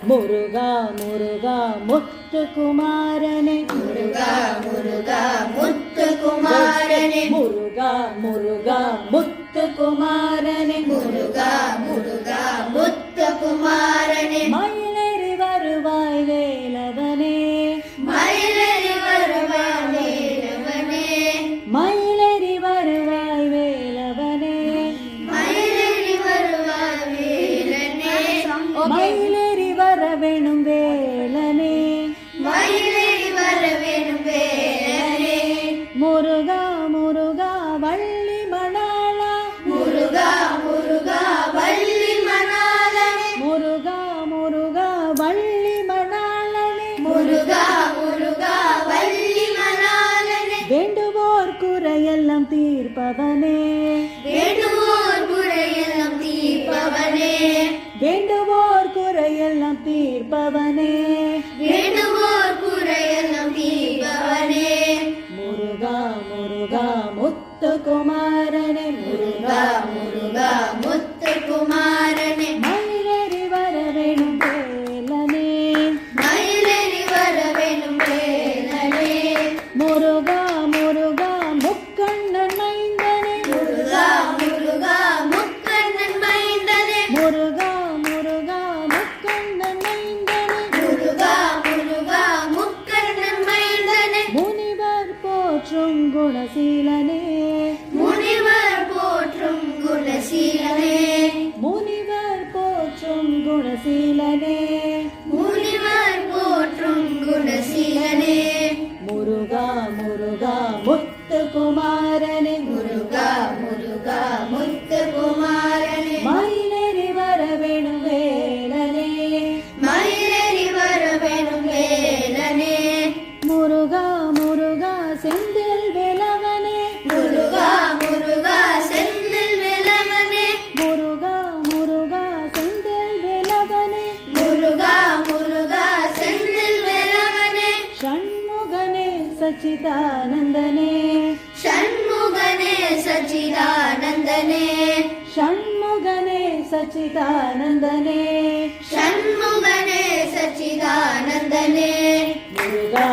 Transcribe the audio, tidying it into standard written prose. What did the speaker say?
முருகா முருகா முத்துக்குமாரனே முருகா முருகா முத்துக்குமாரனே முருகா முருகா முத்துக்குமாரனே முருகா முருகா முத்துக்குமாரனே மயிலேறி வருவாய் வேலவனே மயிலேறி வருவாய் வேலவனே மயிலேறி வருவாய் வேலவனே மயிலேறி வருவாய் வேலனே மயிலேறி வர வேணும் வேலனே மயிலேறி வர வேணும் வேலனே முருகா முருகா வள்ளி மணாளா முருகா முருகா வள்ளி மணாளனே முருகா முருகா வள்ளி மணாளனே முருகா முருகா வள்ளி மணாளனே வேண்டுவோர் குறையெல்லாம் தீர்ப்பவனே வேண்டுவோர் குறையெல்லாம் தீர்ப்பவனே வேண்டுவோர் குறையெல்லாம் தீர்ப்பவனே வேண்டுவோர் குறையெல்லாம் தீர்ப்பவனே முருகா முருகா முத்துக்குமாரனே முருகா முருகா முத்துக்குமாரனே மயிலேறி வர வேணும் வேலனே மயிலேறி வர வேணும் வேலனே முருகா முருகா முக்கண்ணன் மைந்தனே முருகா முருகா முக்கண்ணன் மைந்தனே முருகா முருகா முக்கண்ணன் மைந்தனே முருகா முருகா முக்கண்ணன் மைந்தனே முனிவர் போற்றும் குணசீலனே முனிவர் போற்றும் குணசீலனே முனிவர் போற்றும் குணசீலனே முனிவர் போற்றும் குணசீலனே முருகா முருகா முத்துக்குமாரனே முருகா முருகா முத்துக்குமாரனே மயிலேறி வர வேணும் வேலனே மயிலேறி வர வேணும் வேலனே முருகா முருகா செந்தில் வேலவனே முருகா முருகா செந்தில் வேலவனே முருகா முருகா செந்தில் வேலவனே முருகா முருகா செந்தில் வேலவனே ஷண்முகனே சச்சிதானந்தனே ஷண்முகனே சச்சிதானந்தனே ஷண்முகனே சச்சிதானந்தனே ஷண்முகனே சச்சிதானந்தனே முருகா